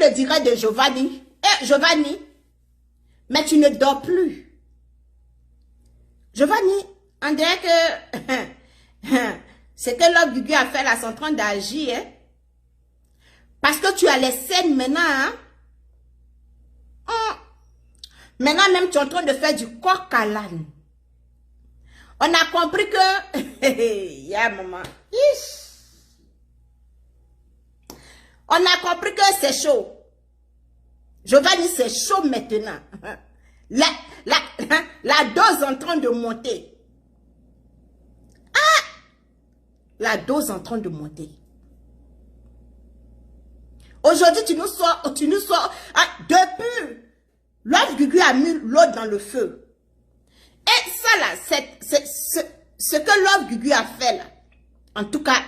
le dirait de Giovanni. Eh, Giovanni, mais tu ne dors plus. Giovanni, on dirait que c'est que l'homme du Dieu a fait là, c'est en train d'agir. Hein? Parce que tu as les scènes maintenant. Hein? Maintenant même, tu es en train de faire du coq à l'âne. On a compris que... Ya maman. On a compris que c'est chaud. Giovanni, c'est chaud maintenant. La dose en train de monter. Ah! La dose en train de monter. Aujourd'hui, tu nous sors... Ah, depuis, l'œuf Gugu a mis l'eau dans le feu. Et ça là, c'est ce que l'œuf Gugu a fait là. En tout cas,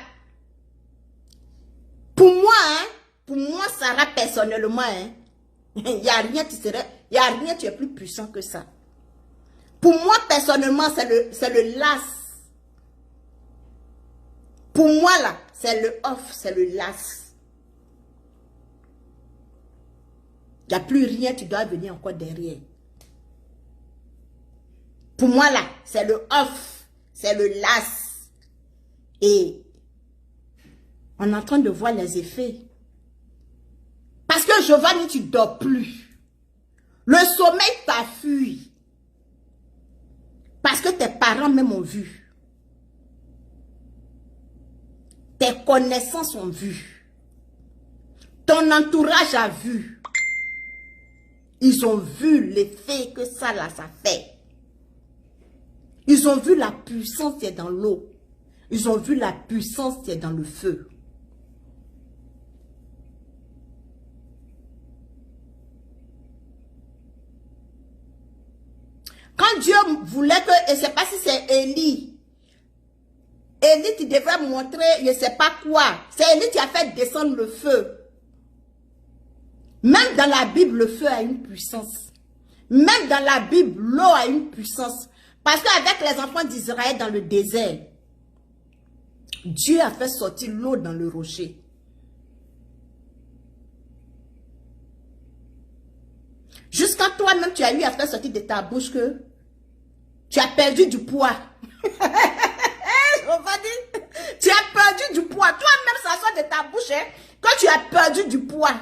pour moi, Sarah, personnellement, hein, il n'y a rien, tu es plus puissant que ça. Pour moi, personnellement, c'est le las. Pour moi, là, c'est le off, c'est le las. Il n'y a plus rien, tu dois venir encore derrière. Pour moi, là, c'est le off, c'est le las. Et on est en train de voir les effets. Parce que Giovanni, tu ne dors plus. Le sommeil t'a fui. Parce que tes parents même ont vu. Tes connaissances ont vu. Ton entourage a vu. Ils ont vu l'effet que ça là, ça fait. Ils ont vu la puissance qui est dans l'eau. Ils ont vu la puissance qui est dans le feu. Quand Dieu voulait que, et c'est pas si c'est Élie. Élie, tu devrais montrer, je ne sais pas quoi. C'est Élie qui a fait descendre le feu. Même dans la Bible, le feu a une puissance. Même dans la Bible, l'eau a une puissance. Parce qu'avec les enfants d'Israël dans le désert, Dieu a fait sortir l'eau dans le rocher. Jusqu'à toi-même, tu as eu à faire sortir de ta bouche que tu as perdu du poids. On va dire, tu as perdu du poids. Toi-même, ça sort de ta bouche, hein, quand tu as perdu du poids.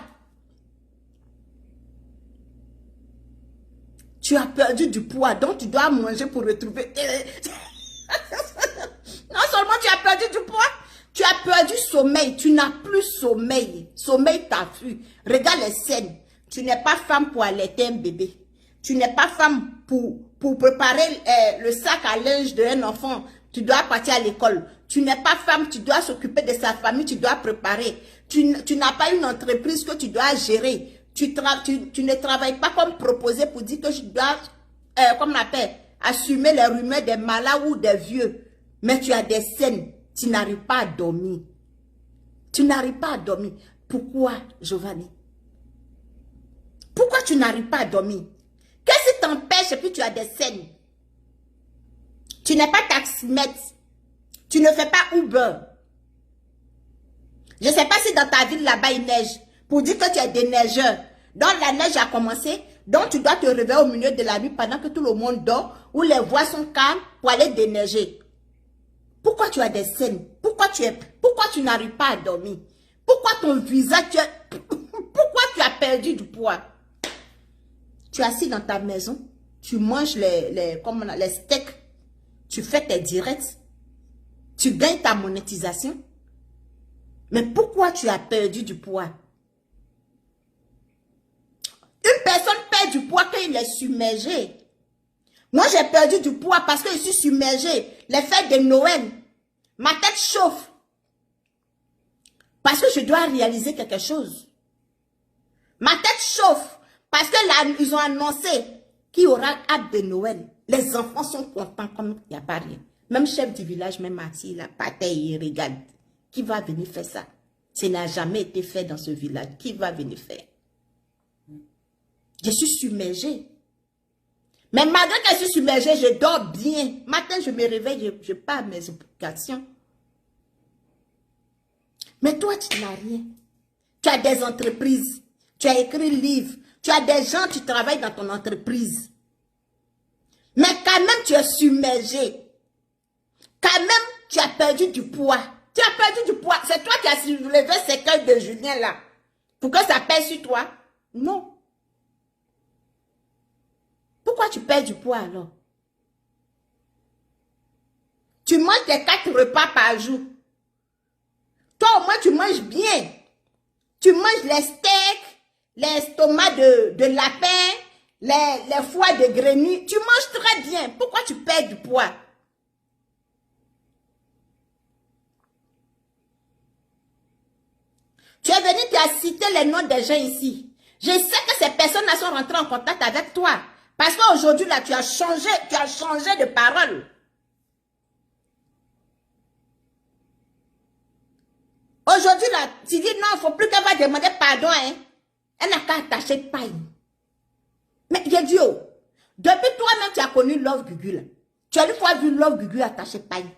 Tu as perdu du poids, donc tu dois manger pour retrouver. Non seulement tu as perdu du poids, tu as perdu sommeil. Tu n'as plus sommeil. Sommeil t'a fui. Regarde les scènes. Tu n'es pas femme pour allaiter un bébé. Tu n'es pas femme pour préparer le sac à linge d'un enfant. Tu dois partir à l'école. Tu n'es pas femme, tu dois s'occuper de sa famille, tu dois préparer. Tu n'as pas une entreprise que tu dois gérer. Tu ne travailles pas comme proposé pour dire que je dois, comme on appelle, assumer les rumeurs des malades ou des vieux. Mais tu as des scènes, tu n'arrives pas à dormir. Tu n'arrives pas à dormir. Pourquoi, Giovanni? Pourquoi tu n'arrives pas à dormir? Qu'est-ce qui t'empêche et puis tu as des scènes? Tu n'es pas taximètre. Tu ne fais pas Uber. Je ne sais pas si dans ta ville là-bas il neige. Pour dire que tu es déneigeur. Donc la neige a commencé. Donc tu dois te réveiller au milieu de la nuit pendant que tout le monde dort. Ou les voies sont calmes pour aller déneiger. Pourquoi tu as des scènes? Pourquoi tu n'arrives pas à dormir? Pourquoi ton visage... Pourquoi tu as perdu du poids? Tu es assis dans ta maison. Tu manges les steaks. Tu fais tes directs. Tu gagnes ta monétisation. Mais pourquoi tu as perdu du poids? Une personne perd du poids quand il est submergé. Moi, j'ai perdu du poids parce que je suis submergé. Les fêtes de Noël, ma tête chauffe. Parce que je dois réaliser quelque chose. Ma tête chauffe. Parce que là, ils ont annoncé qu'il y aura hâte de Noël. Les enfants sont contents comme il n'y a pas rien. Même chef du village, même assis, la pâté, il regarde. Qui va venir faire ça? Ça n'a jamais été fait dans ce village. Qui va venir faire? Je suis submergée. Mais malgré que je suis submergée, je dors bien. Matin, je me réveille, je pars à mes occupations. Mais toi, tu n'as rien. Tu as des entreprises. Tu as écrit livre. Tu as des gens qui travaillent dans ton entreprise. Mais quand même, tu es submergé. Quand même, tu as perdu du poids. Tu as perdu du poids. C'est toi qui as soulevé ces cœurs de Julien là. Pour que ça pèse sur toi? Non. Pourquoi tu perds du poids alors? Tu manges tes 4 repas par jour. Toi au moins tu manges bien. Tu manges les steaks, les estomacs de lapin, les foies de grenouille. Tu manges très bien. Pourquoi tu perds du poids? Tu es venu, tu as cité les noms des gens ici. Je sais que ces personnes-là sont rentrées en contact avec toi. Parce qu'aujourd'hui, là, tu as changé de parole. Aujourd'hui, là, tu dis non, il ne faut plus qu'elle va demander pardon. Hein. Elle n'a qu'à attacher de paille. Mais j'ai dit, oh, depuis toi-même, tu as connu Love Gugu, là. Tu as une fois vu Love Gugu attacher de paille.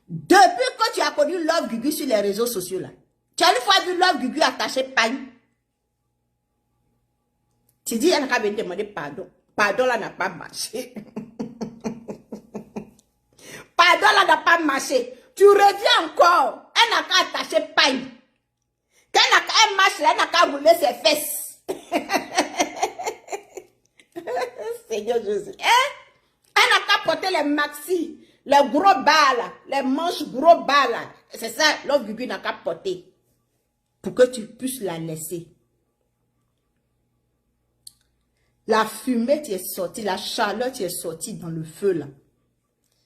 Depuis que tu as connu Love Gugu sur les réseaux sociaux, là, tu as une fois vu Love Gugu attacher de paille. Tu dis, elle n'a qu'à venir demander pardon. Pardon, là, n'a pas marché. Pardon, là, n'a pas marché. Tu reviens encore. Elle n'a qu'à attacher paille. Quand elle marche, elle n'a qu'à rouler ses fesses. Seigneur Jésus. Hein? Elle n'a qu'à porter les maxi, les gros bas, là, les manches gros bas, là. C'est ça, Love Gugu n'a qu'à porter. Pour que tu puisses la laisser. La fumée qui est sortie, la chaleur qui est sortie dans le feu là.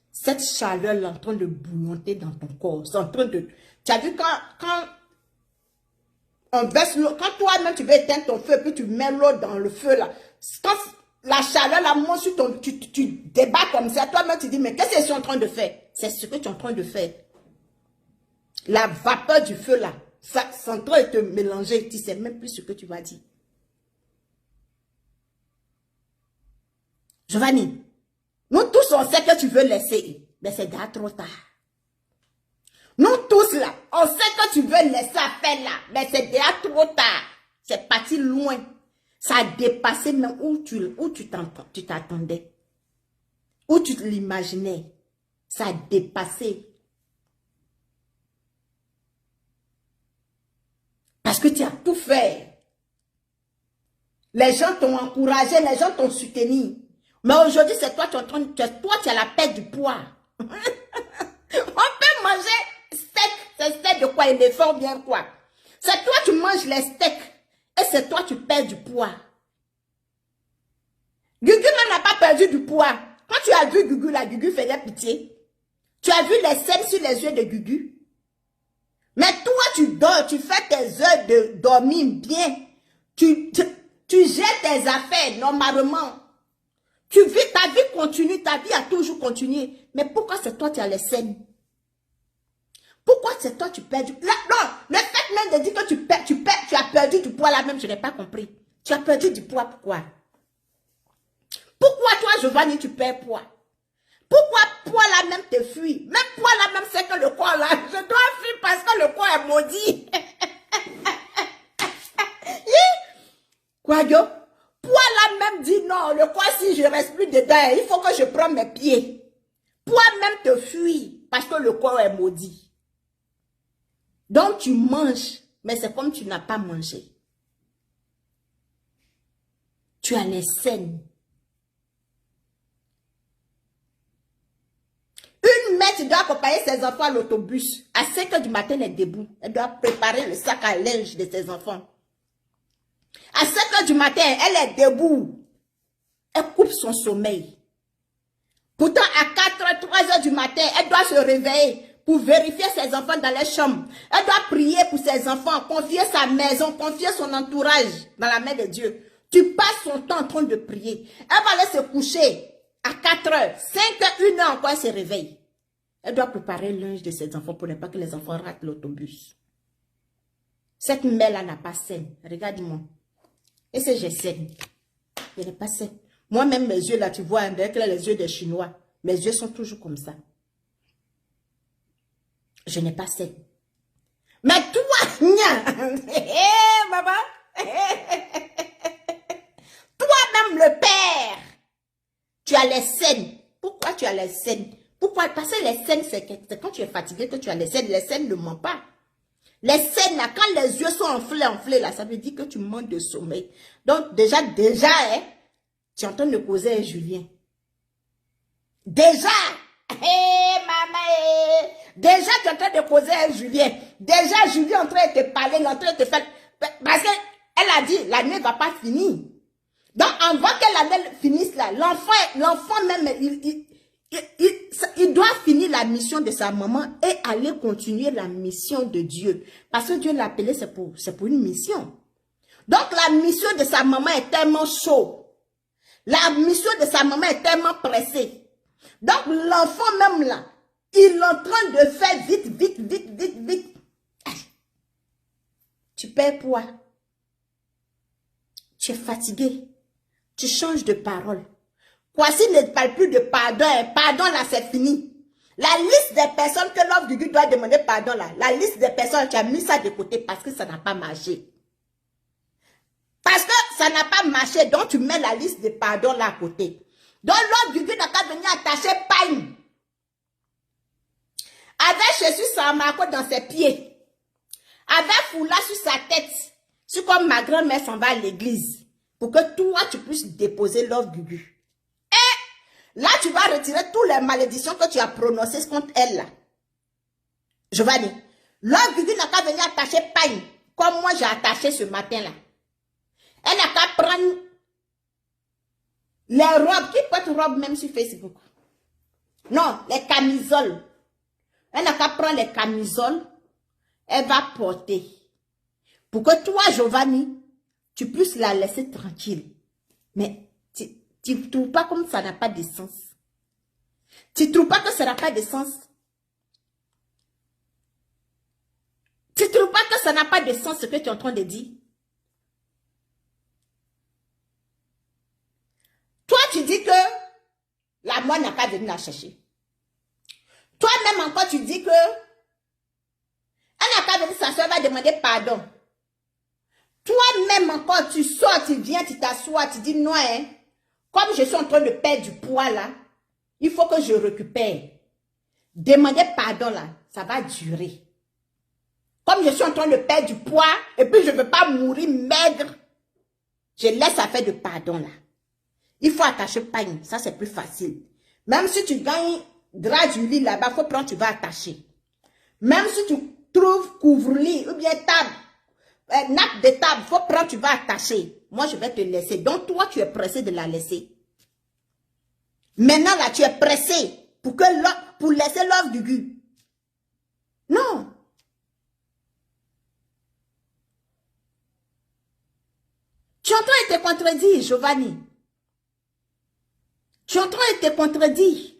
Cette chaleur là, en train de bouillonter dans ton corps. C'est en train de... Tu as vu quand on verse l'eau, quand toi-même tu veux éteindre ton feu, puis tu mets l'eau dans le feu là. Quand la chaleur là monte sur ton... Tu débats comme ça, toi-même tu dis, mais qu'est-ce que je suis en train de faire? C'est ce que tu es en train de faire. La vapeur du feu là, ça c'est en train de te mélanger. Tu ne sais même plus ce que tu vas dire. Giovanni, nous tous, on sait que tu veux laisser, mais c'est déjà trop tard. Nous tous, là, on sait que tu veux laisser affaire là, mais c'est déjà trop tard. C'est parti loin. Ça a dépassé même où tu t'attendais. Où tu l'imaginais. Ça a dépassé. Parce que tu as tout fait. Les gens t'ont encouragé, les gens t'ont soutenu. Mais aujourd'hui, c'est toi, tu as la perte du poids. On peut manger steak, c'est steak de quoi? Éléphant ou bien quoi? C'est toi, tu manges les steaks. Et c'est toi, tu perds du poids. Gugu n'a pas perdu du poids. Quand tu as vu Gugu, la Gugu faisait pitié. Tu as vu les scènes sur les yeux de Gugu. Mais toi, tu dors, tu fais tes heures de dormir bien. Tu jettes tes affaires normalement. Tu vis, ta vie continue, ta vie a toujours continué. Mais pourquoi c'est toi qui as les scènes? Pourquoi c'est toi qui perds du poids? Non, le fait même de dire que tu as perdu du poids là même, je n'ai pas compris. Tu as perdu du poids, pourquoi? Pourquoi toi, Giovanni, tu perds poids? Pourquoi poids là même te fuit? Même poids là même, c'est que le corps là, je dois fuir parce que le corps est maudit. Quoi, Dieu? Poids là même dit non, le corps si je reste plus dedans, il faut que je prenne mes pieds. Poids même te fuit parce que le corps est maudit. Donc tu manges, mais c'est comme tu n'as pas mangé. Tu as les scènes. Une mère, tu dois accompagner ses enfants à l'autobus. À 5 h du matin, elle est debout. Elle doit préparer le sac à linge de ses enfants. À 5 h du matin, elle est debout. Elle coupe son sommeil. Pourtant, à 4 h, 3 h du matin, elle doit se réveiller pour vérifier ses enfants dans les chambres. Elle doit prier pour ses enfants, confier sa maison, confier son entourage dans la main de Dieu. Tu passes son temps en train de prier. Elle va aller se coucher à 4 h. 5 h, 1 h encore, elle se réveille. Elle doit préparer le linge de ses enfants pour ne pas que les enfants ratent l'autobus. Cette mère-là n'a pas scène. Regarde-moi. Et si j'ai scène, je n'ai pas scène. Moi-même, mes yeux là, tu vois, avec les yeux des Chinois, mes yeux sont toujours comme ça. Je n'ai pas scène. Mais toi, maman, toi-même le père, tu as les scènes. Pourquoi tu as les scènes? Pourquoi? Parce que les scènes, c'est quand tu es fatigué que tu as les scènes. Les scènes ne mentent pas. Les scènes, là, quand les yeux sont enflés, là, ça veut dire que tu manques de sommeil. Donc, déjà, hein, tu es en train de causer avec Julien. Déjà, maman, déjà, tu es en train de causer avec Julien. Déjà, Julien est en train de te parler, en train de te faire... Parce qu'elle a dit, l'année ne va pas finir. Donc, avant que l'année finisse, là, l'enfant même, il doit finir la mission de sa maman et aller continuer la mission de Dieu. Parce que Dieu l'a appelé, c'est pour une mission. Donc, la mission de sa maman est tellement chaude. La mission de sa maman est tellement pressée. Donc, l'enfant même là, il est en train de faire vite. Tu perds poids. Tu es fatigué. Tu changes de parole. Kwasi ne parle plus de pardon. Pardon là, c'est fini. La liste des personnes que l'homme du Dieu doit demander pardon là, la liste des personnes, tu as mis ça de côté parce que ça n'a pas marché. Parce que ça n'a pas marché, donc tu mets la liste de pardon là à côté. Donc l'homme du Dieu n'a qu'à venir attacher paille. Avec Jésus sans marco dans ses pieds. Avec foula sur sa tête. C'est comme ma grand-mère s'en va à l'église. Pour que toi, tu puisses déposer l'œuvre du Dieu. Et là, tu vas retirer toutes les malédictions que tu as prononcées contre elle là. Je vais dire. L'œuvre du Dieu n'a qu'à venir attacher paille. Comme moi, j'ai attaché ce matin là. Elle n'a qu'à prendre les robes. Qui porte robe même sur Facebook? Non, les camisoles. Elle n'a qu'à prendre les camisoles. Elle va porter. Pour que toi, Giovanni, tu puisses la laisser tranquille. Mais tu ne trouves pas comme ça n'a pas de sens? Tu ne trouves pas que ça n'a pas de sens? Tu ne trouves pas que ça n'a pas de sens ce que tu es en train de dire? Toi, tu dis que la mort n'a pas venu la chercher. Toi-même encore, tu dis que elle n'a pas venu, sa soeur va demander pardon. Toi-même encore, tu sors, tu viens, tu t'assois, tu dis non, hein. Comme je suis en train de perdre du poids là, il faut que je récupère. Demander pardon là, ça va durer. Comme je suis en train de perdre du poids, et puis je ne veux pas mourir maigre, je laisse affaire de pardon là. Il faut attacher pagne, ça c'est plus facile. Même si tu gagnes drap du lit là-bas, il faut prendre, tu vas attacher. Même si tu trouves couvre-lit ou bien table, nappe de table, il faut prendre, tu vas attacher. Moi, je vais te laisser. Donc, toi, tu es pressé de la laisser. Maintenant, là, tu es pressé pour laisser l'œuvre du Dieu. Non. Tu es en train de te contredire, Giovanni. Tu es en train de te contredire.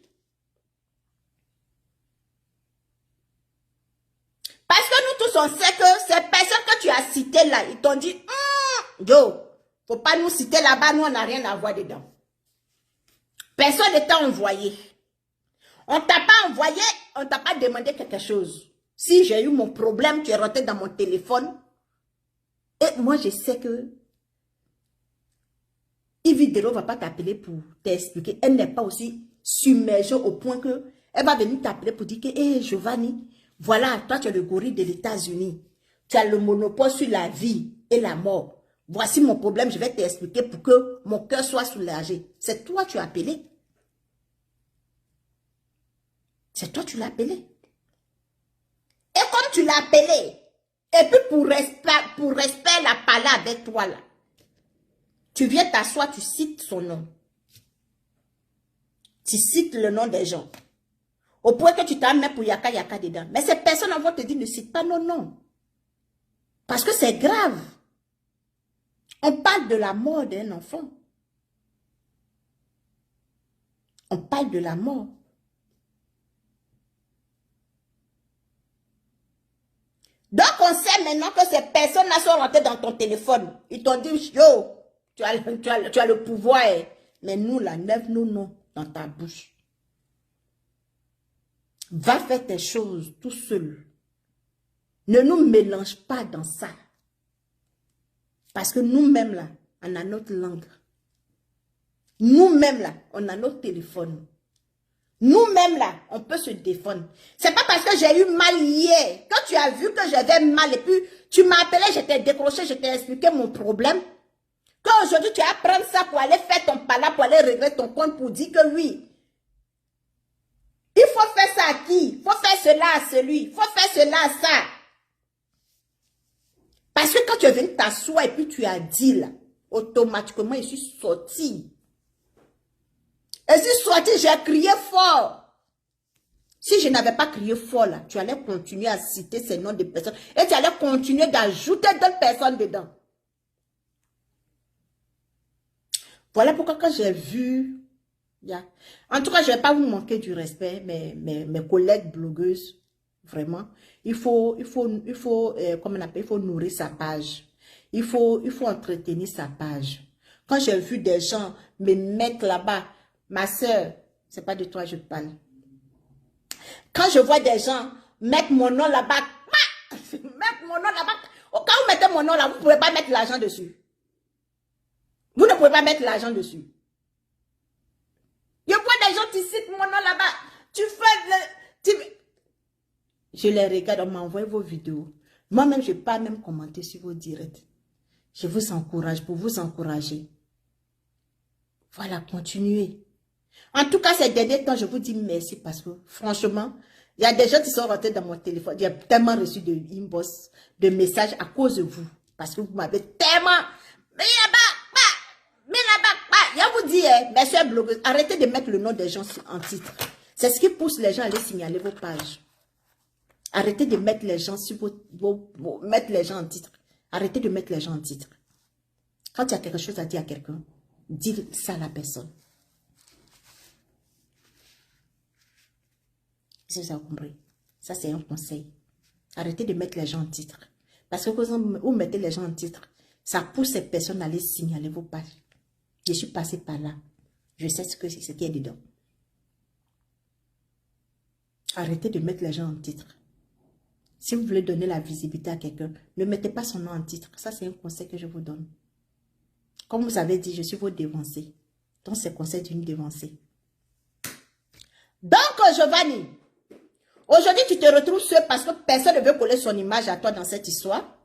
Parce que nous tous, on sait que ces personnes que tu as citées là, ils t'ont dit, Joe, faut pas nous citer là-bas, nous, on n'a rien à voir dedans. Personne ne t'a envoyé. On t'a pas envoyé, on t'a pas demandé quelque chose. Si j'ai eu mon problème, tu es rentré dans mon téléphone. Et moi, je sais que Yves Dero ne va pas t'appeler pour t'expliquer. Elle n'est pas aussi submergée au point que elle va venir t'appeler pour dire que, hé, Giovanni, voilà, toi, tu es le gorille de l'États-Unis. Tu as le monopole sur la vie et la mort. Voici mon problème, je vais t'expliquer pour que mon cœur soit soulagé. C'est toi qui as appelé. C'est toi qui l'as appelé. Et comme tu l'as appelé, et puis pour respect, elle a parlé avec toi là. Tu viens t'asseoir, tu cites son nom. Tu cites le nom des gens. Au point que tu t'en mets pour yaka yaka dedans. Mais ces personnes vont te dire ne cite pas nos noms. Parce que c'est grave. On parle de la mort d'un enfant. On parle de la mort. Donc, on sait maintenant que ces personnes-là sont rentrées dans ton téléphone. Ils t'ont dit, yo, tu as le pouvoir. Mais nous, là, lève nos noms dans ta bouche. Va faire tes choses tout seul. Ne nous mélange pas dans ça. Parce que nous-mêmes là, on a notre langue. Nous-mêmes là, on a notre téléphone. Nous-mêmes là, on peut se défendre. C'est pas parce que j'ai eu mal hier. Quand tu as vu que j'avais mal et puis tu m'as appelé, je t'ai décroché, je t'ai expliqué mon problème. Qu'aujourd'hui tu vas prendre ça pour aller faire ton pala, pour aller régler ton compte, pour dire que oui. Il faut faire ça à qui? Il faut faire cela à celui. Il faut faire cela à ça. Parce que quand tu es venu t'asseoir et puis tu as dit là, automatiquement je suis sortie. Et si sortie, j'ai crié fort. Si je n'avais pas crié fort là, tu allais continuer à citer ces noms de personnes. Et tu allais continuer d'ajouter d'autres personnes dedans. Voilà pourquoi quand j'ai vu... En tout cas, je ne vais pas vous manquer du respect, mes collègues blogueuses. Vraiment. Il faut comment on appelle, il faut nourrir sa page. Il faut entretenir sa page. Quand j'ai vu des gens me mettre là-bas, ma soeur, c'est pas de toi je parle. Quand je vois des gens mettre mon nom là-bas, mettre mon nom là-bas, quand vous mettez mon nom là, vous ne pouvez pas mettre l'argent dessus. Vous ne pouvez pas mettre l'argent dessus. Je vois des gens qui citent mon nom là-bas. Tu fais le... Je les regarde, on m'envoie vos vidéos. Moi-même, je ne vais pas même commenter sur vos directs. Je vous encourage pour vous encourager. Voilà, continuez. En tout cas, ces derniers temps, je vous dis merci parce que, franchement, il y a des gens qui sont rentrés dans mon téléphone. J'ai tellement reçu de inbox, de messages à cause de vous. Parce que vous m'avez tellement... Mais je vous dis, mes soeurs blogueuses, arrêtez de mettre le nom des gens en titre. C'est ce qui pousse les gens à aller signaler vos pages. Arrêtez de mettre les gens sur mettre les gens en titre. Arrêtez de mettre les gens en titre. Quand il y a quelque chose à dire à quelqu'un, dis ça à la personne. Si vous avez compris. Ça, c'est un conseil. Arrêtez de mettre les gens en titre. Parce que quand vous mettez les gens en titre, ça pousse ces personnes à aller signaler vos pages. Je suis passée par là. Je sais ce qu'il y a dedans. Arrêtez de mettre les gens en titre. Si vous voulez donner la visibilité à quelqu'un, ne mettez pas son nom en titre. Ça, c'est un conseil que je vous donne. Comme vous avez dit, je suis votre dévancée. Donc, c'est conseil d'une dévancée. Donc, Giovanni, aujourd'hui, tu te retrouves seul parce que personne ne veut coller son image à toi dans cette histoire.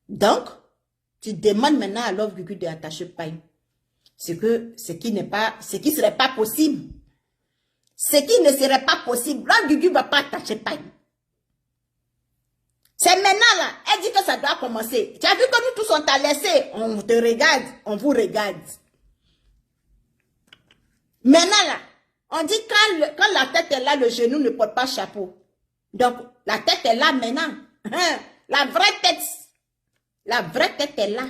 Donc, tu demandes maintenant à Love Gugu de attacher pain. Ce qui ne serait pas possible. Ce qui ne serait pas possible. Love Gugu ne va pas attacher pain. C'est maintenant là, elle dit que ça doit commencer. Tu as vu que nous tous on t'a laissé, on te regarde, on vous regarde. Maintenant là, on dit quand la tête est là, le genou ne porte pas chapeau. Donc, la tête est là maintenant. La vraie tête est là.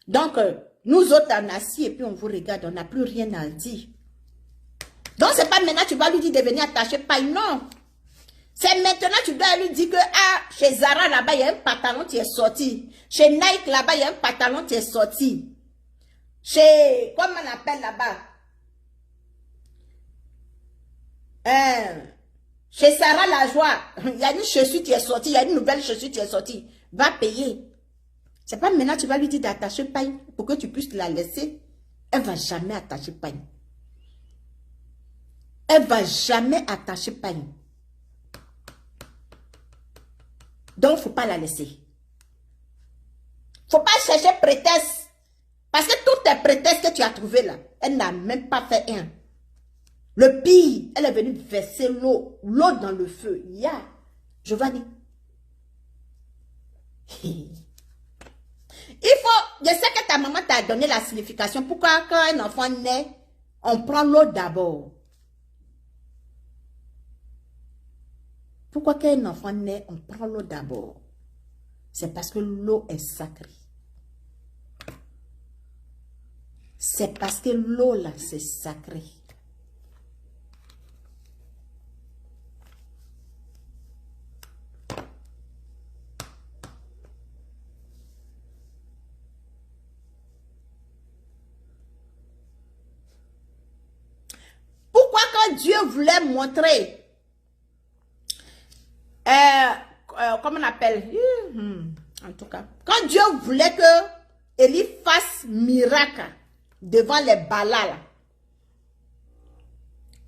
Donc, nous autres on assis et puis on vous regarde, on n'a plus rien à dire. Donc, c'est pas maintenant tu vas lui dire de venir attacher paille, non. C'est maintenant tu dois lui dire que chez Zara là-bas, il y a un pantalon qui est sorti. Chez Nike là-bas, il y a un pantalon qui est sorti. Chez, comment on appelle là-bas? Chez Sarah Lajoie, il y a une chaussure qui est sortie, il y a une nouvelle chaussure qui est sortie. Va payer. C'est pas maintenant tu vas lui dire d'attacher paille pour que tu puisses la laisser. Elle ne va jamais attacher paille. Elle ne va jamais attacher paille. Donc, il ne faut pas la laisser. Il ne faut pas chercher prétexte. Parce que tous tes prétextes que tu as trouvés là, elle n'a même pas fait un. Le pire, elle est venue verser l'eau dans le feu. Giovanni. Il faut, je sais que ta maman t'a donné la signification. Pourquoi quand un enfant naît, on prend l'eau d'abord? Pourquoi quand un enfant naît, on prend l'eau d'abord? C'est parce que l'eau est sacrée. C'est parce que l'eau là, c'est sacré. Dieu voulait montrer, comment on appelle? En tout cas, quand Dieu voulait que Élie fasse miracle devant les Baals, là,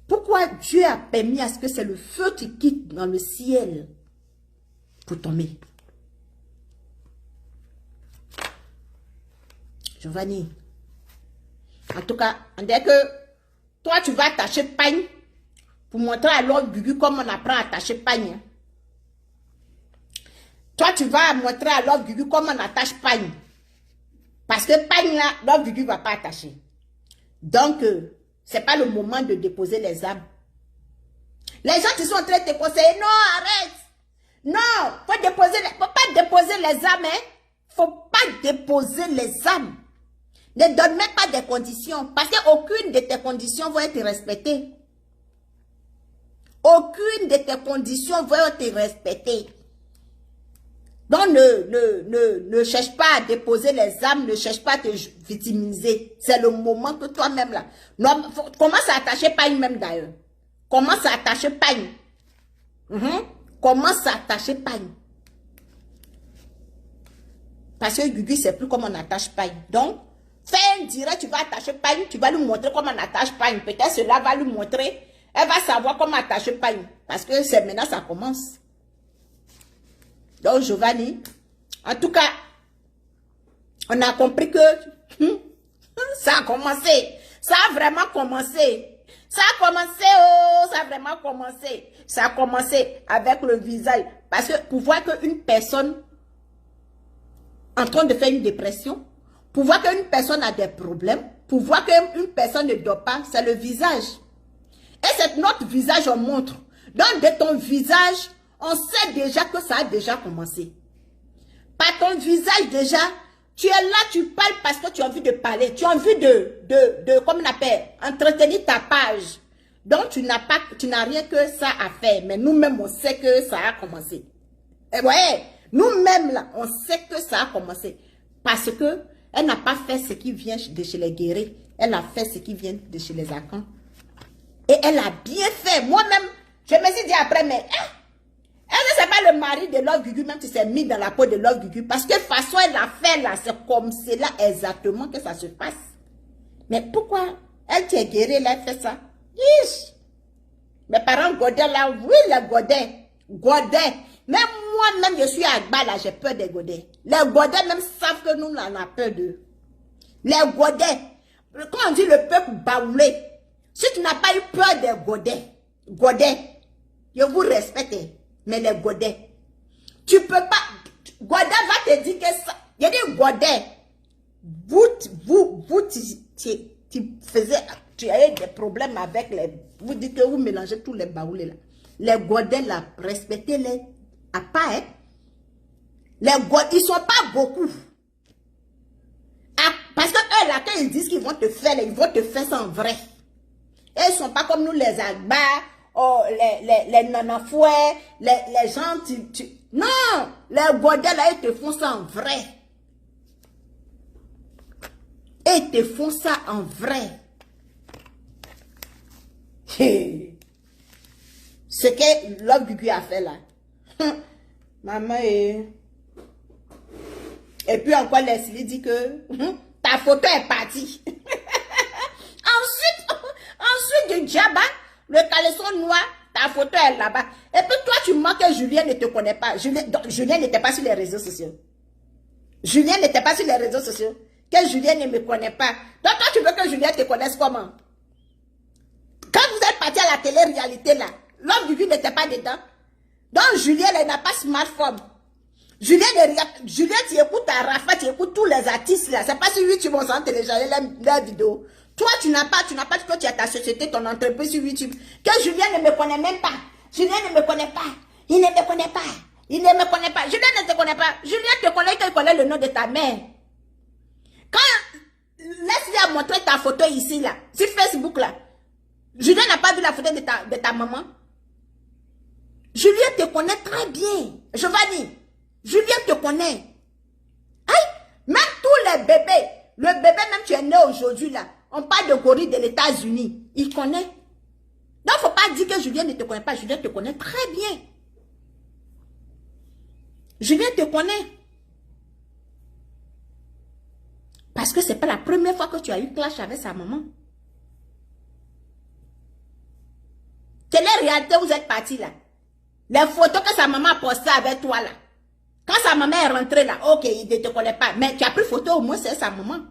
pourquoi Dieu a permis à ce que c'est le feu qui quitte dans le ciel pour tomber? Giovanni. En tout cas, on dirait que toi, tu vas attacher pagne pour montrer à l'autre Gugu comment on apprend à attacher pagne. Toi, tu vas montrer à l'autre Gugu comment on attache pagne. Parce que pagne là, l'autre Gugu ne va pas attacher. Donc, ce n'est pas le moment de déposer les âmes. Les gens qui sont en train de te conseiller, non, arrête. Non, faut pas déposer les âmes. Hein? Faut pas déposer les âmes. Ne donne même pas des conditions. Parce qu'aucune de tes conditions va être respectée. Aucune de tes conditions va être respectée. Donc, ne cherche pas à déposer les âmes, ne cherche pas à te victimiser. C'est le moment que toi-même là. Commence à attacher pagne même d'ailleurs. Commence à attacher pagne. Commence à attacher pagne. Parce que Gugu, c'est plus comment on attache pagne. Donc, fais un direct, tu vas attacher pagne, tu vas lui montrer comment on attache pagne. Peut-être cela va lui montrer. Elle va savoir comment attacher pagne. Parce que c'est maintenant ça commence. Donc, Giovanni, en tout cas, on a compris que ça a commencé. Ça a vraiment commencé. Ça a commencé, oh, ça a vraiment commencé. Ça a commencé avec le visage. Parce que pour voir qu'une personne en train de faire une dépression, pour voir qu'une personne a des problèmes, pour voir qu'une personne ne dort pas, c'est le visage. Et c'est notre visage on montre. Donc, de ton visage, on sait déjà que ça a déjà commencé. Par ton visage déjà, tu es là, tu parles parce que tu as envie de parler. Tu as envie comme on appelle, entretenir ta page. Donc, tu n'as rien que ça à faire. Mais nous-mêmes, on sait que ça a commencé. Et vous voyez, nous-mêmes, là, on sait que ça a commencé. Parce que elle n'a pas fait ce qui vient de chez les guéris. Elle a fait ce qui vient de chez les acans. Et elle a bien fait. Moi-même, je me suis dit après, mais... est-ce que ce n'est pas le mari de Love Gugu, même si c'est mis dans la peau de Love Gugu? Parce que de toute façon, elle a fait là, c'est comme c'est là exactement que ça se passe. Mais pourquoi elle t'est guérie, elle a fait ça? Ish. Mes parents Godet là, oui, les Godets. Godets. Même moi-même, je suis à bas là, j'ai peur des Godets. Les Godets même savent que nous, on a peur d'eux. Les Godets. Quand on dit le peuple baoulé, si tu n'as pas eu peur des Godets, je vous respecte. Mais les Godets, tu peux pas. Godet va te dire que ça. Il y a des Godets. Tu as eu des problèmes avec les. Vous dites que vous mélangez tous les baoulés là. Les Godets là, respectez-les à part. Hein? Les Godets, ils ne sont pas beaucoup. Ah, parce que eux là, quand ils disent qu'ils vont te faire, ils vont te faire ça en vrai. Et ils ne sont pas comme nous les Agba. Oh, les nanafouets, les gens, non, les Godets là, ils te font ça en vrai. Et ils te font ça en vrai. Ce que Love Gugu a fait là. Maman et puis encore Leslie dit que ta photo est partie. ensuite du Djaba, le caleçon noir, ta photo est là-bas. Et puis toi, tu manques que Julien ne te connaît pas. Julien n'était pas sur les réseaux sociaux. Julien n'était pas sur les réseaux sociaux. Que Julien ne me connaît pas. Donc toi, tu veux que Julien te connaisse comment? Quand vous êtes parti à la télé-réalité là, l'homme du vie n'était pas dedans. Donc Julien, il n'a pas smartphone. Julien, tu écoutes à Rafa, tu écoutes tous les artistes là. C'est pas sur YouTube, on s'en télécharger leurs vidéos. Toi, tu n'as pas, toi, tu as ta société, ton entreprise sur YouTube. Que Julien ne me connaît même pas. Julien ne me connaît pas. Il ne me connaît pas. Il ne me connaît pas. Julien ne te connaît pas. Julien te connaît quand il connaît le nom de ta mère. Quand laisse-lui montrer ta photo ici, là, sur Facebook, là. Julien n'a pas vu la photo de ta maman. Julien te connaît très bien. Giovanni, Julien te connaît. Aïe, même tous les bébés, le bébé même tu es né aujourd'hui, là, on parle de gorille de l'États-Unis. Il connaît. Donc, il ne faut pas dire que Julien ne te connaît pas. Julien te connaît très bien. Julien te connaît. Parce que c'est pas la première fois que tu as eu clash avec sa maman. Quelle réalité vous êtes parti là? Les photos que sa maman a postées avec toi là. Quand sa maman est rentrée là, ok, il ne te connaît pas. Mais tu as pris photo, au moins c'est sa maman.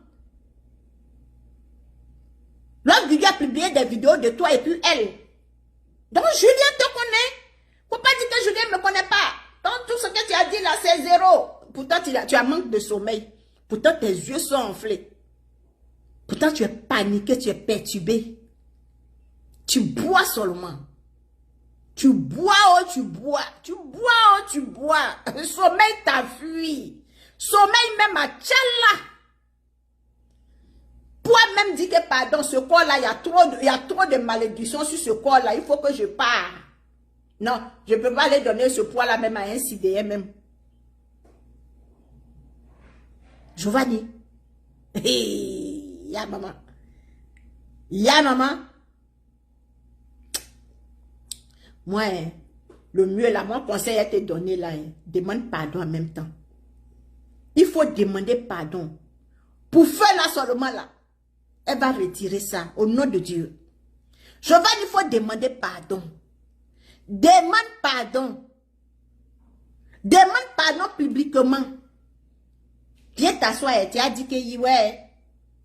L'autre Guigui a publié des vidéos de toi et puis elle. Donc Julien te connaît. Faut pas dire que Julien ne me connaît pas. Donc tout ce que tu as dit là, c'est zéro. Pourtant, tu as manque de sommeil. Pourtant, tes yeux sont enflés. Pourtant, tu es paniqué, tu es perturbé. Tu bois seulement. Tu bois, oh, tu bois. Tu bois, oh, tu bois. Le sommeil t'a fui. Sommeil même à Tchala. Toi même dis que pardon, ce corps-là, il y a trop de malédictions sur ce corps-là. Il faut que je parte. Non, je ne peux pas aller donner ce poids-là même à un CDM même. Giovanni. Hey, ya maman. Ya maman. Moi, le mieux là, mon conseil a été donné là. Demande pardon en même temps. Il faut demander pardon. Pour faire là seulement là. Elle va retirer ça au nom de Dieu. Giovanni, il faut demander pardon. Demande pardon. Demande pardon publiquement. Viens t'asseoir et tu as dit que ouais,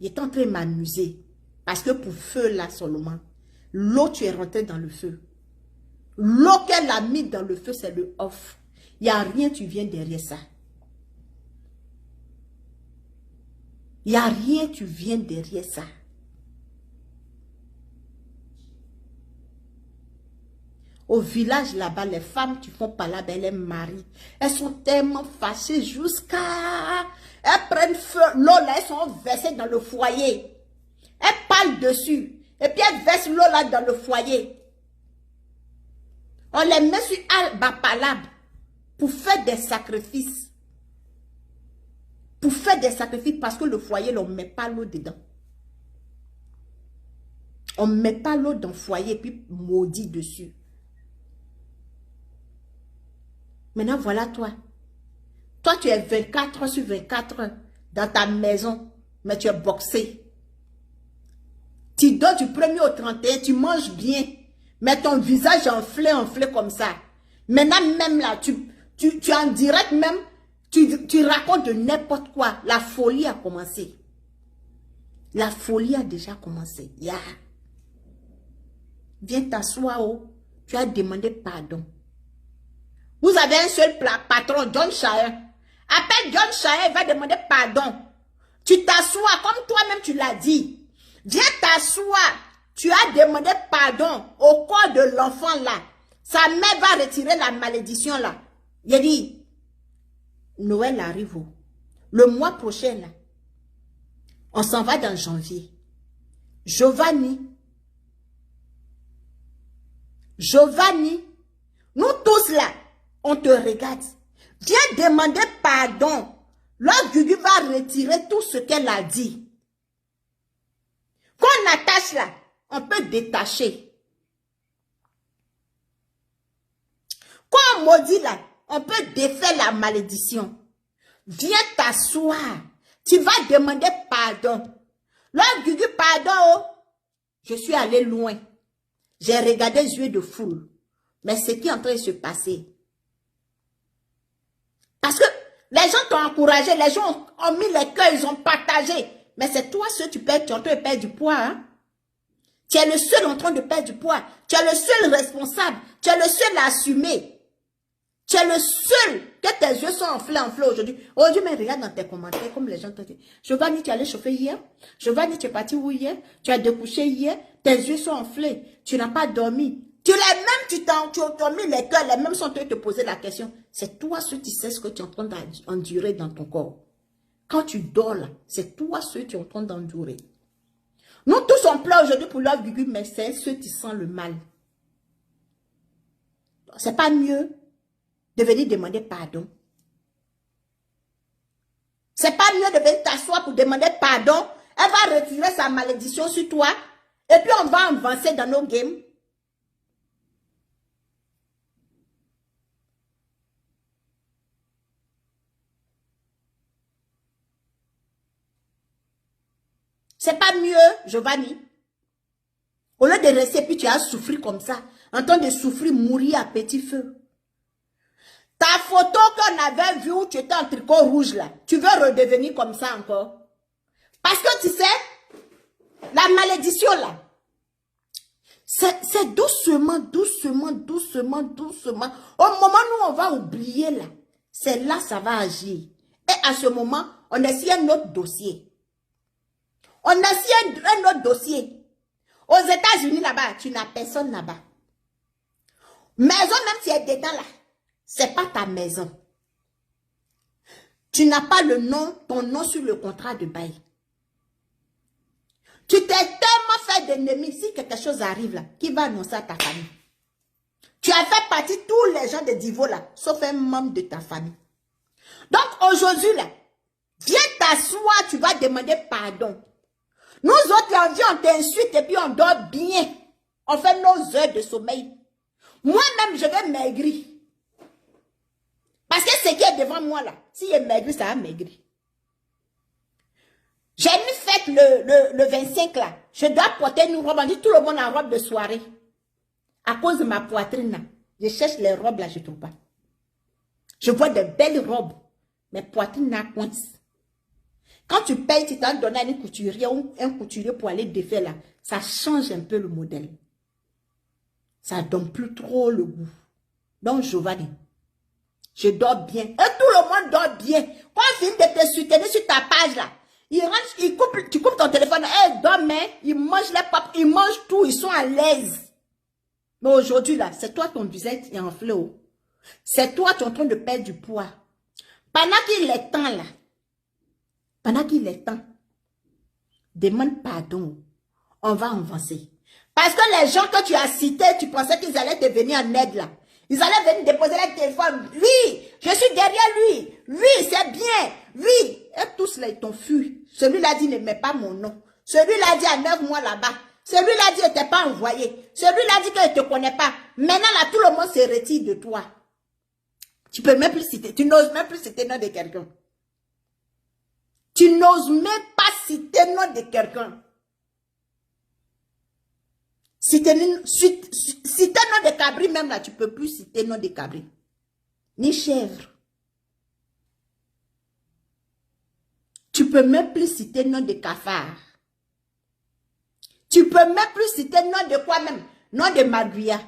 il est en train de m'amuser. Parce que pour feu là seulement, l'eau tu es rentré dans le feu. L'eau qu'elle a mis dans le feu, c'est le off. Il n'y a rien, tu viens derrière ça. Il n'y a rien, tu viens derrière ça. Au village là-bas, les femmes qui font pas là, ben, les maris, elles sont tellement fâchées jusqu'à... Elles prennent feu, l'eau là, elles sont versées dans le foyer. Elles parlent dessus. Et puis elles versent l'eau là dans le foyer. On les met sur Al-Bapalab pour faire des sacrifices. Pour faire des sacrifices parce que le foyer, on ne met pas l'eau dedans. On ne met pas l'eau dans le foyer et puis maudit dessus. Maintenant, voilà toi. Toi, tu es 24 heures sur 24 heures dans ta maison, mais tu es boxé. Tu dors du 1er au 31, tu manges bien, mais ton visage enflé comme ça. Maintenant, même là, tu en direct même, tu racontes de n'importe quoi. La folie a commencé. La folie a déjà commencé. Yeah. Viens t'asseoir, oh. Tu as demandé pardon. Vous avez un seul patron, John Shire. Appelle John Shire, il va demander pardon. Tu t'assois, comme toi-même tu l'as dit. Viens t'asseoir. Tu as demandé pardon au corps de l'enfant là. Sa mère va retirer la malédiction là. Il a dit, Noël arrive. Le mois prochain là, on s'en va dans janvier. Giovanni, nous tous là, on te regarde. Viens demander pardon. L'autre Gugu va retirer tout ce qu'elle a dit. Quand on attache là, on peut détacher. Quand on maudit là, on peut défaire la malédiction. Viens t'asseoir. Tu vas demander pardon. L'autre Gugu, pardon, oh. Je suis allé loin. J'ai regardé les yeux de foule. Mais ce qui est en train de se passer. Parce que les gens t'ont encouragé, les gens ont mis les cœurs, ils ont partagé. Mais c'est toi seul, tu es en train de perdre du poids. Hein? Tu es le seul en train de perdre du poids. Tu es le seul responsable. Tu es le seul à assumer. Tu es le seul que tes yeux sont enflés aujourd'hui. Aujourd'hui, mais regarde dans tes commentaires, comme les gens t'ont dit. Giovanni, tu es allé chauffer hier. Giovanni, tu es parti où hier? Tu as découché hier. Tes yeux sont enflés. Tu n'as pas dormi. Tu as mis les cœurs, les mêmes sont en train de te poser la question. C'est toi seul qui sais ce que tu es en train d'endurer dans ton corps. Quand tu dors là, c'est toi seul qui es en train d'endurer. Nous tous on pleure aujourd'hui pour leur Gugu, mais c'est ceux qui sentent le mal. C'est pas mieux de venir demander pardon. C'est pas mieux de venir t'asseoir pour demander pardon. Elle va retirer sa malédiction sur toi. Et puis on va avancer dans nos games. C'est pas mieux, Giovanni? Au lieu de rester, puis tu as souffert comme ça, en train de souffrir, mourir à petit feu. Ta photo qu'on avait vue où tu étais en tricot rouge là, tu veux redevenir comme ça encore? Parce que tu sais, la malédiction là, c'est doucement, doucement, doucement, doucement. Au moment où on va oublier là, c'est là que ça va agir. Et à ce moment, on essaie un autre dossier. On essaie un autre dossier. Aux États-Unis là-bas, tu n'as personne là-bas. Maison, même si elle est dedans là, c'est pas ta maison. Tu n'as pas le nom, ton nom sur le contrat de bail. Tu t'es tellement fait d'ennemis, si quelque chose arrive là, qui va annoncer à ta famille? Tu as fait partie de tous les gens de Divo là, sauf un membre de ta famille. Donc aujourd'hui là, viens t'asseoir, tu vas demander pardon. Nous autres là, on vient, on t'insulte et puis on dort bien. On fait nos heures de sommeil. Moi-même, je vais maigrir. Parce que ce qui est devant moi là, s'il est maigri, ça va maigrir. J'ai une fête le 25 là. Je dois porter une robe. On dit tout le monde en robe de soirée. À cause de ma poitrine là. Je cherche les robes là, je ne trouve pas. Je vois de belles robes. Mais poitrine là coince. Quand tu payes, tu t'en donnes à une couturière ou un couturier pour aller défaire là. Ça change un peu le modèle. Ça ne donne plus trop le goût. Donc Giovanni, je dors bien. Et tout le monde dort bien. Quand on finit de te soutenir sur ta page là, tu coupes ton téléphone, demain, ils mangent les papes, ils mangent tout, ils sont à l'aise. Mais aujourd'hui là, c'est toi ton visage est en fleur. C'est toi qui es en train de perdre du poids. Pendant qu'il est temps là, pendant qu'il est temps, demande pardon. On va avancer. Parce que les gens que tu as cités, tu pensais qu'ils allaient te venir en aide là. Ils allaient venir déposer le téléphone. Oui, je suis derrière lui. Oui, c'est bien. Oui. Et tous là, ils t'ont fui. Celui-là dit, ne mets pas mon nom. Celui-là dit, à 9 mois là-bas. Celui-là dit, il ne t'a pas envoyé. Celui-là dit qu'il ne te connaît pas. Maintenant, là, tout le monde se retire de toi. Tu peux même plus citer. Tu n'oses même plus citer le nom de quelqu'un. Tu n'oses même pas citer le nom de quelqu'un. Citer le nom de cabri même là, tu ne peux plus citer le nom de cabri. Ni chèvre. Tu ne peux même plus citer le nom de cafard. Tu ne peux même plus citer le nom de quoi même? Nom de magouilla.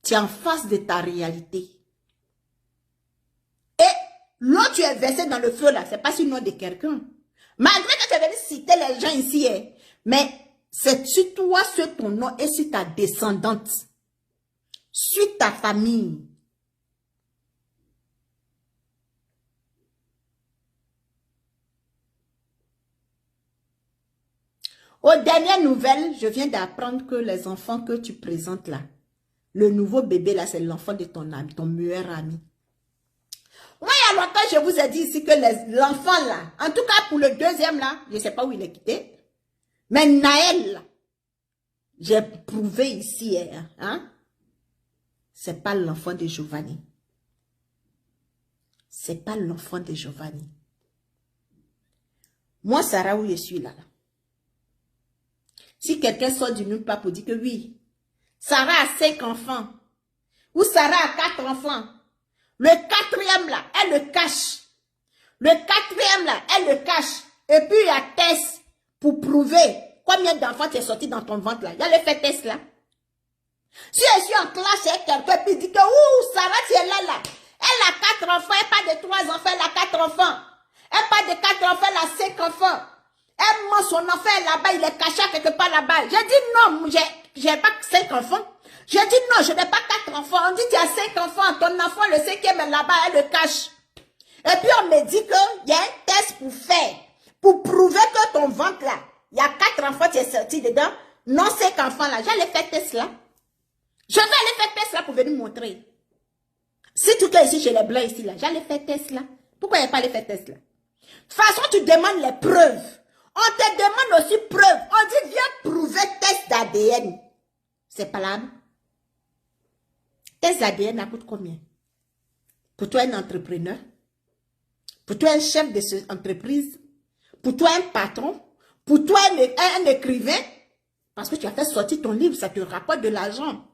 Tu es en face de ta réalité. Et l'eau tu es versé dans le feu là, c'est pas sur le nom de quelqu'un. Malgré que tu avais cité les gens ici, mais c'est sur toi, sur ton nom et sur ta descendante. Sur ta famille. Aux dernières nouvelles, je viens d'apprendre que les enfants que tu présentes là, le nouveau bébé là, c'est l'enfant de ton ami, ton meilleur ami. Moi, il y a longtemps, je vous ai dit ici que l'enfant là, en tout cas pour le deuxième là, je ne sais pas où il est quitté, mais Naël, j'ai prouvé ici, hein, c'est pas l'enfant de Giovanni. C'est pas l'enfant de Giovanni. Moi, Sarah, où je suis là. Si quelqu'un sort du nulle part pour dire que oui, Sarah a 5 enfants, ou Sarah a 4 enfants, le 4e là, elle le cache. Le 4e là, elle le cache. Et puis il y a test pour prouver combien d'enfants tu es sorti dans ton ventre là. Il y a le fait test là. Si je suis en classe avec quelqu'un et puis dit que ouh, Sarah, tu es là. Elle a 4 enfants, elle n'a pas de 3 enfants, elle a 4 enfants. Elle n'a pas de 4 enfants, elle a 5 enfants. Elle ment son enfant est là-bas, il est caché quelque part là-bas. J'ai dit non, j'ai pas 5 enfants. J'ai dit non, je n'ai pas 4 enfants. On dit tu as 5 enfants, ton enfant le 5e est là-bas, elle le cache. Et puis on me dit qu'il y a un test pour faire, pour prouver que ton ventre là, il y a 4 enfants qui sont sortis dedans, non 5 enfants là. J'allais faire test là. Je vais aller faire test là pour venir montrer. Si tout est ici chez les blancs ici là, j'allais faire test là. Pourquoi il n'y a pas aller faire test là? De toute façon, tu demandes les preuves. On te demande aussi preuves. On dit viens prouver test d'ADN. C'est pas là. Test d'ADN, ça coûte combien? Pour toi, un entrepreneur? Pour toi, un chef de cette entreprise pour toi un patron, pour toi un écrivain, parce que tu as fait sortir ton livre, ça te rapporte de l'argent.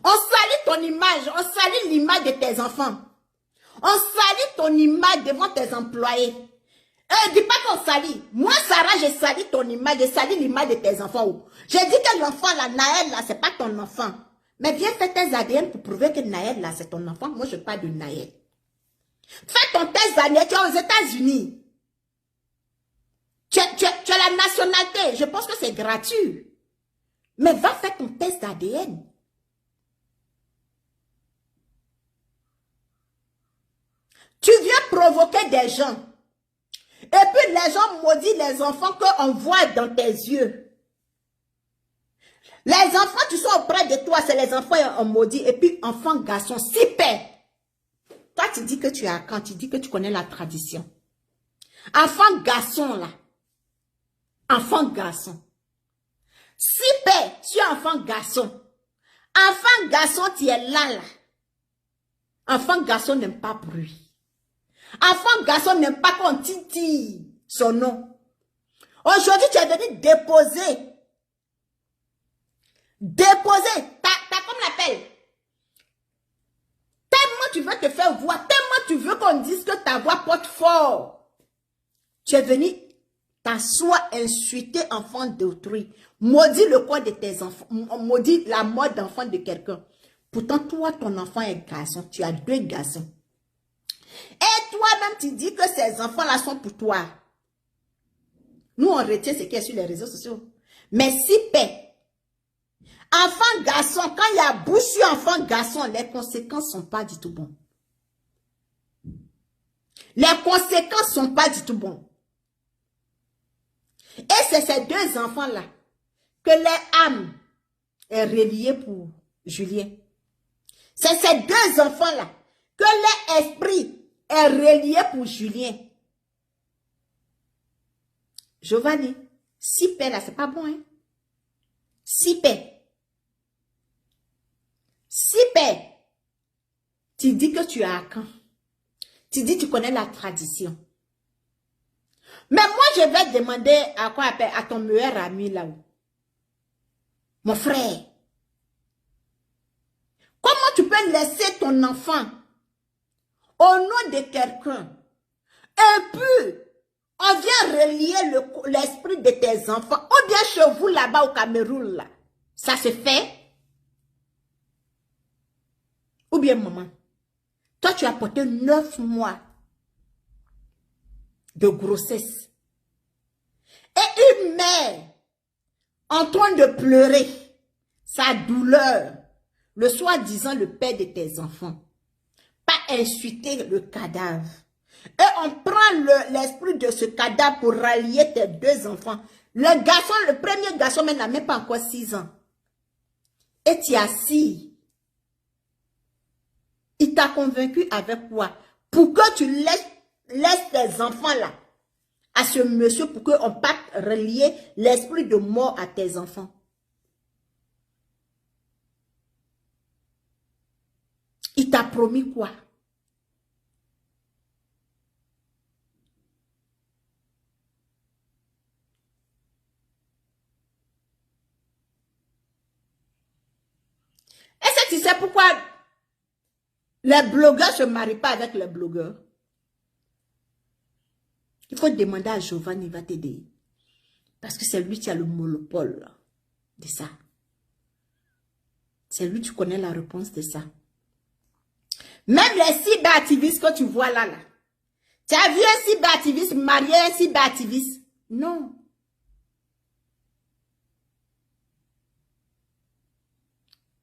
On salit ton image, on salit l'image de tes enfants. On salit ton image devant tes employés. Dis pas qu'on salit. Moi, Sarah, j'ai sali ton image, j'ai sali l'image de tes enfants. J'ai dit que l'enfant là, Naël là, c'est pas ton enfant. Mais viens faire tes ADN pour prouver que Naël là, c'est ton enfant. Moi, je parle de Naël. Fais ton test ADN, tu es aux États-Unis. Tu as la nationalité. Je pense que c'est gratuit. Mais va faire ton test d'ADN. Tu viens provoquer des gens. Et puis les gens maudissent les enfants qu'on voit dans tes yeux. Les enfants qui sont auprès de toi, c'est les enfants on maudit. Et puis enfants garçons, super. Toi tu dis que tu as quand tu dis que tu connais la tradition. Enfant garçon là. Enfant garçon. Super, tu es enfant garçon. Enfant garçon, tu es là. Enfant garçon n'aime pas bruit. Enfant garçon n'aime pas qu'on titille son nom. Aujourd'hui, tu es venu déposer. Comment on appelle? Tellement tu veux te faire voir, tellement tu veux qu'on dise que ta voix porte fort. Tu es venu t'asseoir, insulter enfant d'autrui. Maudit le corps de tes enfants. Maudit la mort d'enfant de quelqu'un. Pourtant, toi, ton enfant est garçon. Tu as 2 garçons. Et toi-même, tu dis que ces enfants-là sont pour toi. Nous, on retient ce qui est sur les réseaux sociaux. Mais si paix, enfant garçon, quand il y a bouche sur enfant garçon, les conséquences ne sont pas du tout bonnes. Les conséquences ne sont pas du tout bonnes. Et c'est ces 2 enfants-là que l'âme est reliée pour Julien. C'est ces 2 enfants-là que l'esprit est relié pour Julien. Giovanni, 6 paix là, c'est pas bon, hein? 6 paix. 6 paix. Tu dis que tu es à Caen. Tu dis que tu connais la tradition. Mais moi, je vais demander à ton meilleur ami là-haut. Mon frère. Comment tu peux laisser ton enfant au nom de quelqu'un? Et puis, on vient relier l'esprit de tes enfants. Ou bien chez vous là-bas au Cameroun là. Ça se fait? Ou bien maman? Toi, tu as porté 9 mois de grossesse. Et une mère en train de pleurer sa douleur, le soi-disant le père de tes enfants, pas insulter le cadavre. Et on prend l'esprit de ce cadavre pour rallier tes 2 enfants. Le garçon, le premier garçon n'a même pas encore 6 ans. Et tu es assis. Il t'a convaincu avec quoi? Pour que tu laisses tes enfants là à ce monsieur pour qu'on parte relier l'esprit de mort à tes enfants. Il t'a promis quoi? Est-ce que tu sais pourquoi les blogueurs ne se marient pas avec les blogueurs? Il faut demander à Giovanni, il va t'aider. Parce que c'est lui qui a le monopole de ça. C'est lui qui connaît la réponse de ça. Même les cyberactivistes que tu vois là. Tu as vu un cyberactiviste marié un cyberactiviste? Non.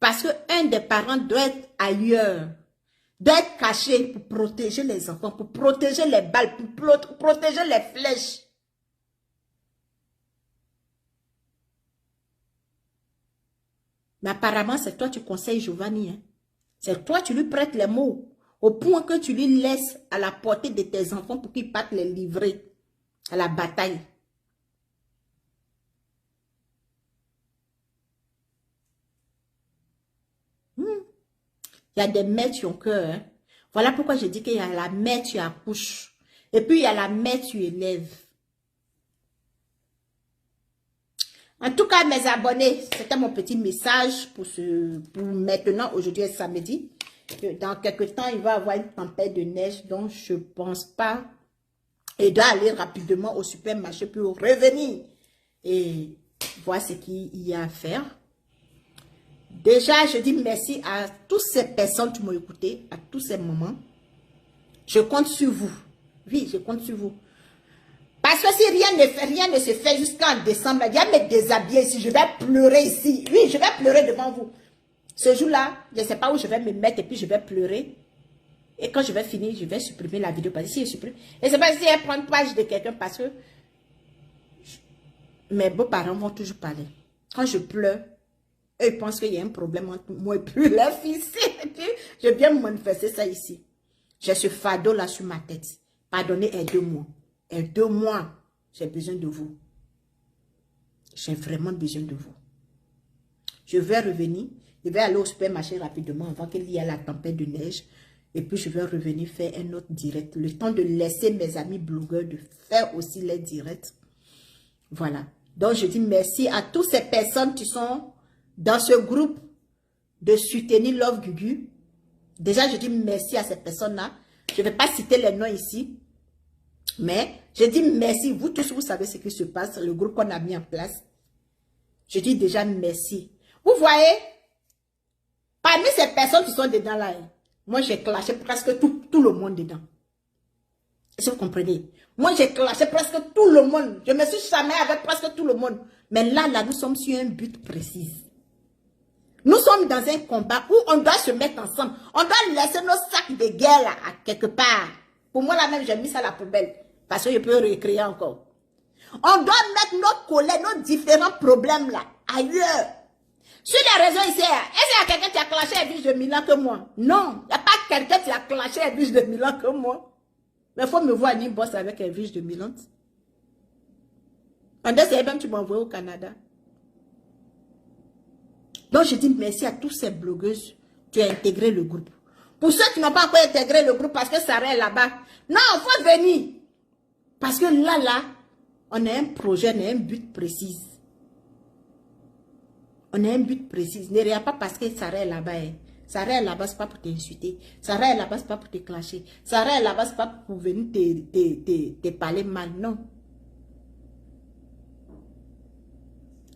Parce qu'un des parents doit être ailleurs. Doit être caché pour protéger les enfants, pour protéger les balles, pour protéger les flèches. Mais apparemment, c'est toi qui conseilles Giovanni. Hein? C'est toi qui lui prêtes les mots. Au point que tu lui laisses à la portée de tes enfants pour qu'ils partent les livrer à la bataille. Il y a des mères qui ont cœur. Hein? Voilà pourquoi je dis qu'il y a la mère qui accouche. Et puis, il y a la mère, tu élèves. En tout cas, mes abonnés, c'était mon petit message pour maintenant. Aujourd'hui est samedi. Dans quelques temps, il va y avoir une tempête de neige, donc je ne pense pas. Et doit aller rapidement au supermarché pour revenir et voir ce qu'il y a à faire. Déjà, je dis merci à toutes ces personnes qui m'ont écouté, à tous ces moments. Je compte sur vous. Oui, je compte sur vous. Parce que si rien ne se fait jusqu'en décembre, il va me déshabiller ici, je vais pleurer ici. Oui, je vais pleurer devant vous. Ce jour-là, je ne sais pas où je vais me mettre et puis je vais pleurer. Et quand je vais finir, je vais supprimer la vidéo. Parce que si je supprime, et c'est pas si elle prend une page de quelqu'un parce que mes beaux-parents vont toujours parler. Quand je pleure, eux ils pensent qu'il y a un problème entre moi et puis leur fils. Je viens me manifester ça ici. J'ai ce fardeau là sur ma tête. Pardonnez, aidez-moi. Aidez-moi. J'ai besoin de vous. J'ai vraiment besoin de vous. Je vais revenir. Je vais aller au supermarché rapidement avant qu'il y ait la tempête de neige. Et puis, je vais revenir faire un autre direct. Le temps de laisser mes amis blogueurs de faire aussi les directs. Voilà. Donc, je dis merci à toutes ces personnes qui sont dans ce groupe de soutenir Love Gugu. Déjà, je dis merci à ces personnes-là. Je ne vais pas citer les noms ici. Mais, je dis merci. Vous tous, vous savez ce qui se passe. Le groupe qu'on a mis en place. Je dis déjà merci. Vous voyez, parmi ces personnes qui sont dedans là, moi j'ai clashé presque tout le monde dedans. Si vous comprenez. Moi j'ai clashé presque tout le monde. Je me suis chamé avec presque tout le monde. Mais là, nous sommes sur un but précis. Nous sommes dans un combat où on doit se mettre ensemble. On doit laisser nos sacs de guerre là, à quelque part. Pour moi, là même, j'ai mis ça à la poubelle. Parce que je peux recréer encore. On doit mettre nos colères, nos différents problèmes là, ailleurs. Sur les réseaux ici, est-ce qu'il y a quelqu'un qui a clashé un biche de Milan que moi? Non, il n'y a pas quelqu'un qui a clashé un biche de Milan que moi. Mais il faut me voir ni boss avec un biche de Milan. Pendant c'est même tu m'envoies au Canada. Donc je dis merci à tous ces blogueuses qui ont intégré le groupe. Pour ceux qui n'ont pas encore intégré le groupe parce que ça reste là-bas. Non, il faut venir. Parce que là, on a un projet, on a un but précis. On a un but précis. Ne regarde pas parce que ça reste là-bas. Hein. Ça reste là-bas, ce n'est pas pour t'insulter. Ça reste là-bas, ce n'est pas pour te clasher. Ça reste là-bas, ce n'est pas pour venir te parler mal. Non.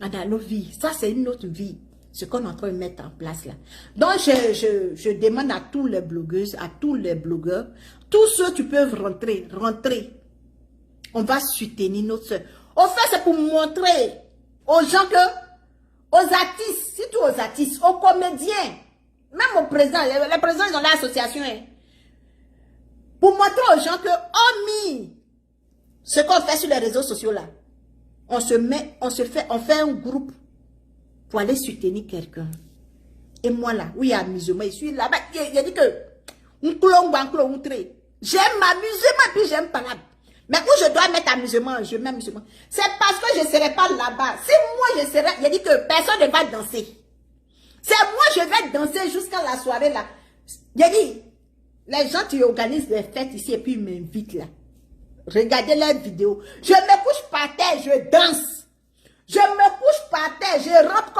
On a nos vies. Ça, c'est une autre vie. Ce qu'on est en train de mettre en place là. Donc, je demande à tous les blogueuses, à tous les blogueurs, tous ceux qui peuvent rentrer. On va soutenir notre soeur. Au fait, c'est pour montrer aux gens que, aux artistes, surtout aux artistes, aux comédiens, même aux présidents, les présidents ils ont l'association. Hein, pour montrer aux gens que, hormis ce qu'on fait sur les réseaux sociaux là, on fait un groupe pour aller soutenir quelqu'un. Et moi là, oui, amusement, je suis là-bas, il a dit que, j'aime m'amuser, puis j'aime pas là. Mais où je dois mettre amusement, je mets amusement. C'est parce que je ne serai pas là-bas. Si moi je serai, il a dit que personne ne va danser. C'est moi je vais danser jusqu'à la soirée là. Il a dit, les gens qui organisent des fêtes ici et puis ils m'invitent là. Regardez leurs vidéos. Je me couche par terre, je danse. Je me couche par terre, je rentre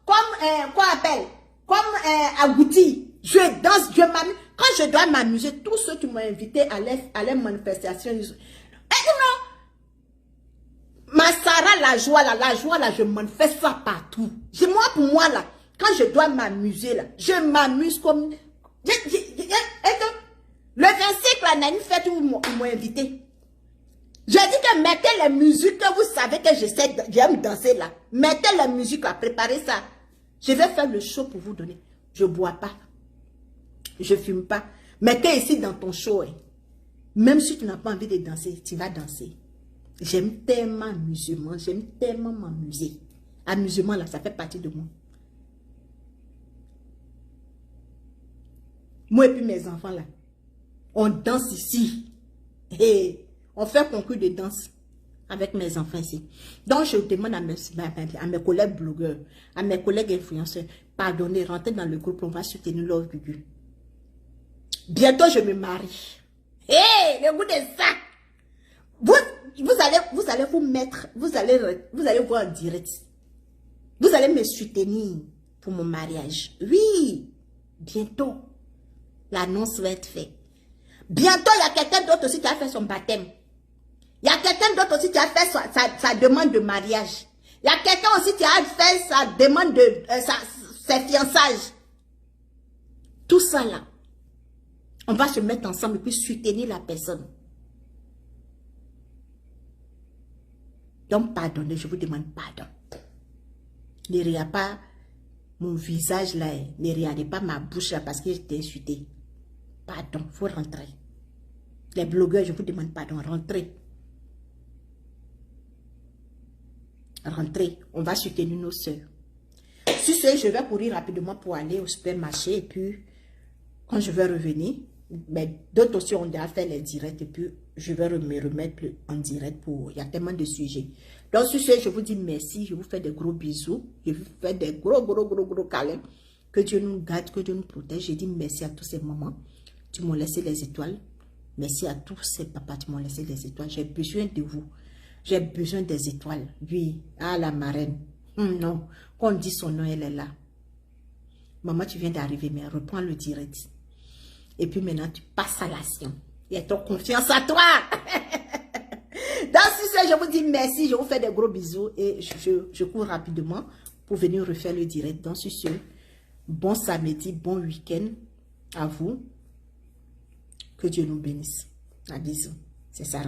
quoi appelle, comme agouti. Je danse, je m'amuse. Quand je dois m'amuser, tous ceux qui m'ont invité à les manifestations, ils... non, ma Sarah, la joie là, je manifeste ça partout. Moi, pour moi là, quand je dois m'amuser là, je m'amuse comme... Le 25 là, il y a une fête où ils m'ont invité. Je dis que mettez les musiques que vous savez que j'aime danser là. Mettez la musique là, préparez ça. Je vais faire le show pour vous donner. Je ne bois pas. Je ne fume pas. Mettez ici dans ton show. Hein. Même si tu n'as pas envie de danser, tu vas danser. J'aime tellement amusement. J'aime tellement m'amuser. Amusement là, ça fait partie de moi. Moi et puis mes enfants là. On danse ici. Et on fait un concours de danse avec mes enfants ici. Donc, je demande à mes collègues blogueurs, à mes collègues influenceurs, pardonnez, rentrez dans le groupe, on va soutenir Love Gugu. Bientôt, je me marie. Hé, le goût de ça. Vous allez vous mettre, vous allez voir en direct. Vous allez me soutenir pour mon mariage. Oui, bientôt, l'annonce va être faite. Bientôt, il y a quelqu'un d'autre aussi qui a fait son baptême. Il y a quelqu'un d'autre aussi qui a fait sa demande de mariage. Il y a quelqu'un aussi qui a fait sa demande de ses fiançailles. Tout ça là, on va se mettre ensemble et puis soutenir la personne. Donc, pardonnez, je vous demande pardon. Ne regardez pas mon visage là, ne regardez pas ma bouche là parce que j'étais insultée. Pardon, il faut rentrer. Les blogueurs, je vous demande pardon, rentrez. Rentrez, on va soutenir nos soeurs. Sur ce, je vais courir rapidement pour aller au supermarché et puis, quand je vais revenir, mais d'autres aussi ont déjà fait les directs et puis, je vais me remettre en direct pour... Il y a tellement de sujets. Donc, sur ce, je vous dis merci, je vous fais des gros bisous, je vous fais des gros câlins. Que Dieu nous garde, que Dieu nous protège. Je dis merci à tous ces mamans. Tu m'as laissé les étoiles. Merci à tous ces papas, tu m'as laissé les étoiles. J'ai besoin de vous. J'ai besoin des étoiles. Oui, ah la marraine. Non, quand on dit son nom, elle est là. Maman, tu viens d'arriver, mais reprends le direct. Et puis maintenant, tu passes à l'action. Et ton confiance à toi. Dans ce, je vous dis merci. Je vous fais des gros bisous. Et je cours rapidement pour venir refaire le direct. Dans ce, bon samedi, bon week-end à vous. Que Dieu nous bénisse. Un bisou. C'est ça.